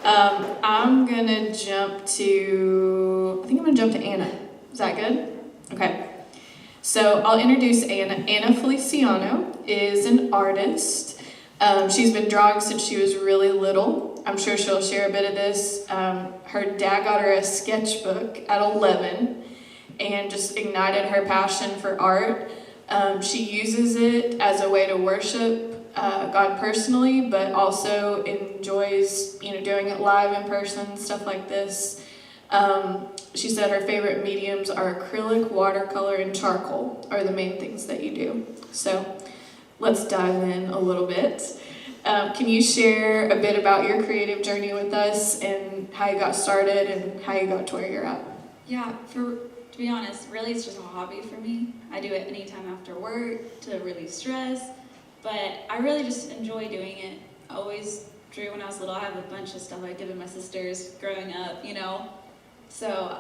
I'm gonna jump to, I think I'm gonna jump to Anna. Is that good? Okay. So I'll introduce Anna. Anna Feliciano is an artist. She's been drawing since she was really little. I'm sure she'll share a bit of this. Her dad got her a sketchbook at 11 and just ignited her passion for art. She uses it as a way to worship God personally, but also enjoys, doing it live in person, stuff like this. She said her favorite mediums are acrylic, watercolor, and charcoal are the main things that you do. So let's dive in a little bit. Can you share a bit about your creative journey with us and how you got started and how you got to where you're at? Yeah, to be honest, really it's just a hobby for me. I do it anytime after work to release stress, but I really just enjoy doing it. I always drew when I was little. I have a bunch of stuff I did with my sisters growing up, So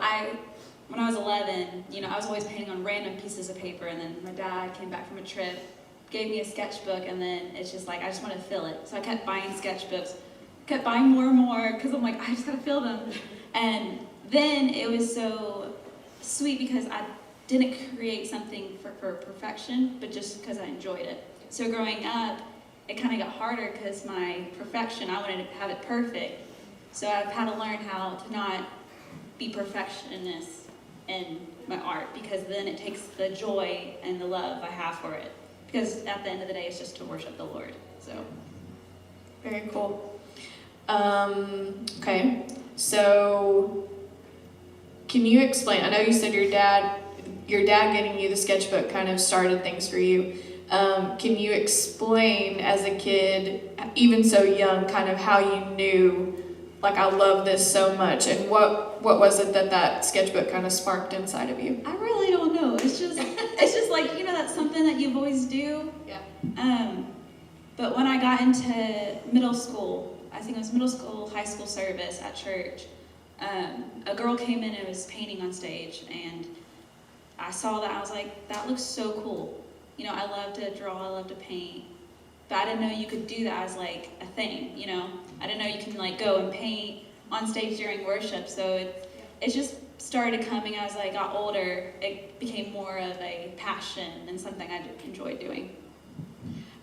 when I was 11, I was always painting on random pieces of paper, and then my dad came back from a trip, gave me a sketchbook, and then it's just like, I just want to fill it. So I kept buying sketchbooks, kept buying more and more, because I'm like, I just got to fill them. And then it was so sweet because I didn't create something for perfection, but just because I enjoyed it. So growing up, it kind of got harder because my perfection, I wanted to have it perfect. So I've had to learn how to not be perfectionist in my art, because then it takes the joy and the love I have for it. Because at the end of the day, it's just to worship the Lord. So, very cool. Okay, so can you explain? I know you said your dad getting you the sketchbook kind of started things for you. Can you explain, as a kid, even so young, kind of how you knew, like, I love this so much, and what was it that sketchbook kind of sparked inside of you? I really don't know. It's just like, that's something that you always do. Yeah. But when I got into middle school, I think it was middle school, high school service at church, a girl came in and was painting on stage, and I saw that. I was like, that looks so cool. I love to draw, I love to paint, but I didn't know you could do that as like a thing, I didn't know you can like go and paint on stage during worship. So it just started coming as I got older. It became more of a passion and something I enjoyed doing.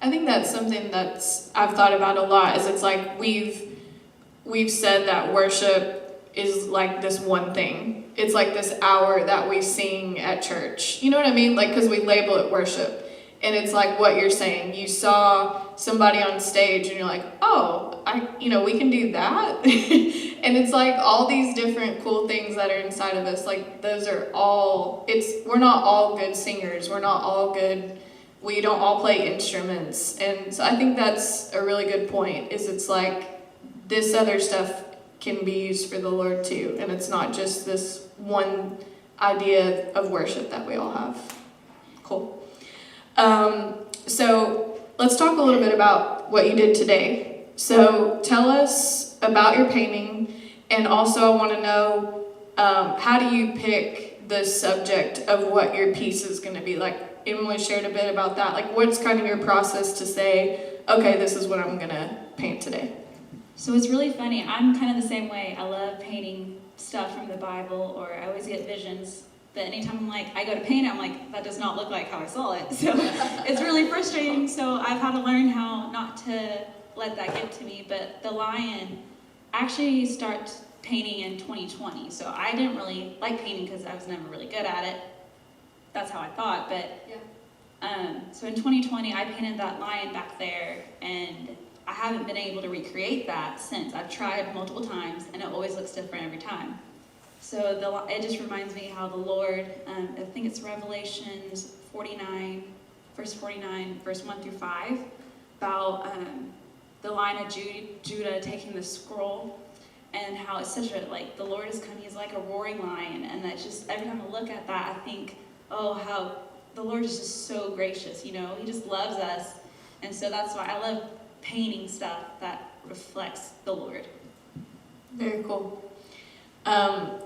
I think that's something I've thought about a lot, is it's like we've said that worship is like this one thing. It's like this hour that we sing at church. You know what I mean? Like, because we label it worship. And it's like what you're saying. You saw somebody on stage and you're like, oh, we can do that. And it's like all these different cool things that are inside of us. Like, those are all, we're not all good singers. We're not all good. We don't all play instruments. And so I think that's a really good point, is it's like this other stuff can be used for the Lord too. And it's not just this one idea of worship that we all have. Cool. So let's talk a little bit about what you did today. So tell us about your painting, and also I want to know, how do you pick the subject of what your piece is going to be? Like, Emily shared a bit about that. Like, what's kind of your process to say, okay, this is what I'm going to paint today? So it's really funny. I'm kind of the same way. I love painting stuff from the Bible, or I always get visions. But anytime I go to paint it, I'm like, that does not look like how I saw it. So it's really frustrating. So I've had to learn how not to let that get to me. But the lion, I actually started painting in 2020. So I didn't really like painting because I was never really good at it. That's how I thought. But so in 2020, I painted that lion back there, and I haven't been able to recreate that since. I've tried multiple times, and it always looks different every time. So it just reminds me how the Lord, I think it's Revelations 49, verse 49, verse 1 through 5, about the Lion of Judah taking the scroll, and how it's such a, like, the Lord is coming, he's like a roaring lion, and that's just, every time I look at that, I think, oh, how the Lord is just so gracious, he just loves us, and so that's why I love painting stuff that reflects the Lord. Very cool.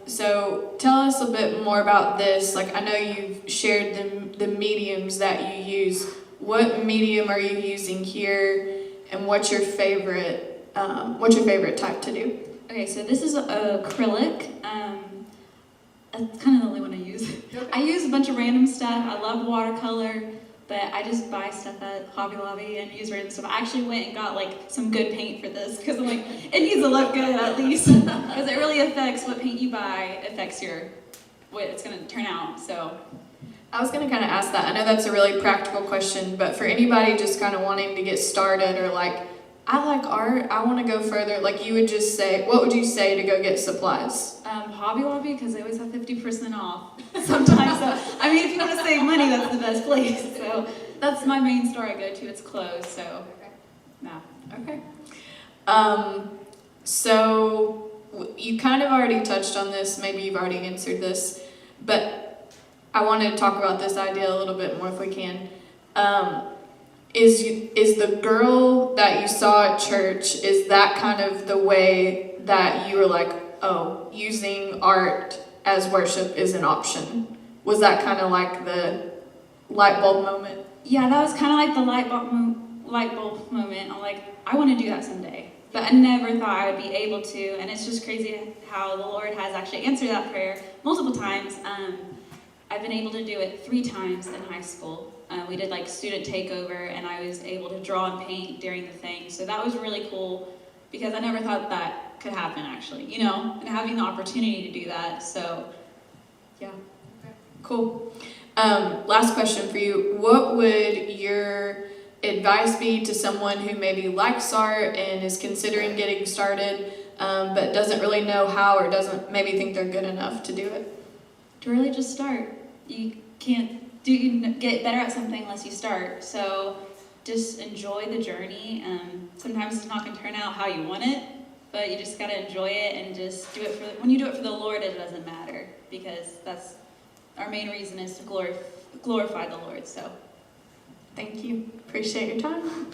So tell us a bit more about this. Like, I know you've shared the mediums that you use. What medium are you using here, and what's your favorite type to do? Okay, so this is acrylic. That's kind of the only one I use. I use a bunch of random stuff. I love watercolor, but I just buy stuff at Hobby Lobby and use random stuff. I actually went and got like some good paint for this because I'm like, it needs to look good at least, because it really affects what paint you buy, affects what it's gonna turn out. So I was going to kind of ask that. I know that's a really practical question, but for anybody just kind of wanting to get started or like, I like art, I want to go further, like you would just say, what would you say to go get supplies? Hobby Lobby, because they always have 50% off sometimes. So, I mean, if you want to save money, that's the best place. So that's my main store I go to. It's closed, so no. Okay. So you kind of already touched on this, maybe you've already answered this, but I wanted to talk about this idea a little bit more if we can. Is the girl that you saw at church, is that kind of the way that you were like, oh, using art as worship is an option? Was that kind of like the light bulb moment? Yeah, that was kind of like the light bulb moment. I'm like, I want to do that someday. But I never thought I would be able to, and it's just crazy how the Lord has actually answered that prayer multiple times. I've been able to do it 3 times in high school. We did like student takeover, and I was able to draw and paint during the thing. So that was really cool because I never thought that could happen actually, you know, and having the opportunity to do that. So yeah. Cool. Last question for you. What would your advice be to someone who maybe likes art and is considering getting started, but doesn't really know how or doesn't maybe think they're good enough to do it? To really just start. You can't get better at something unless you start. So just enjoy the journey. Sometimes it's not going to turn out how you want it, but you just got to enjoy it and just do it when you do it for the Lord, it doesn't matter, because that's our main reason is to glorify the Lord. So thank you. Appreciate your time.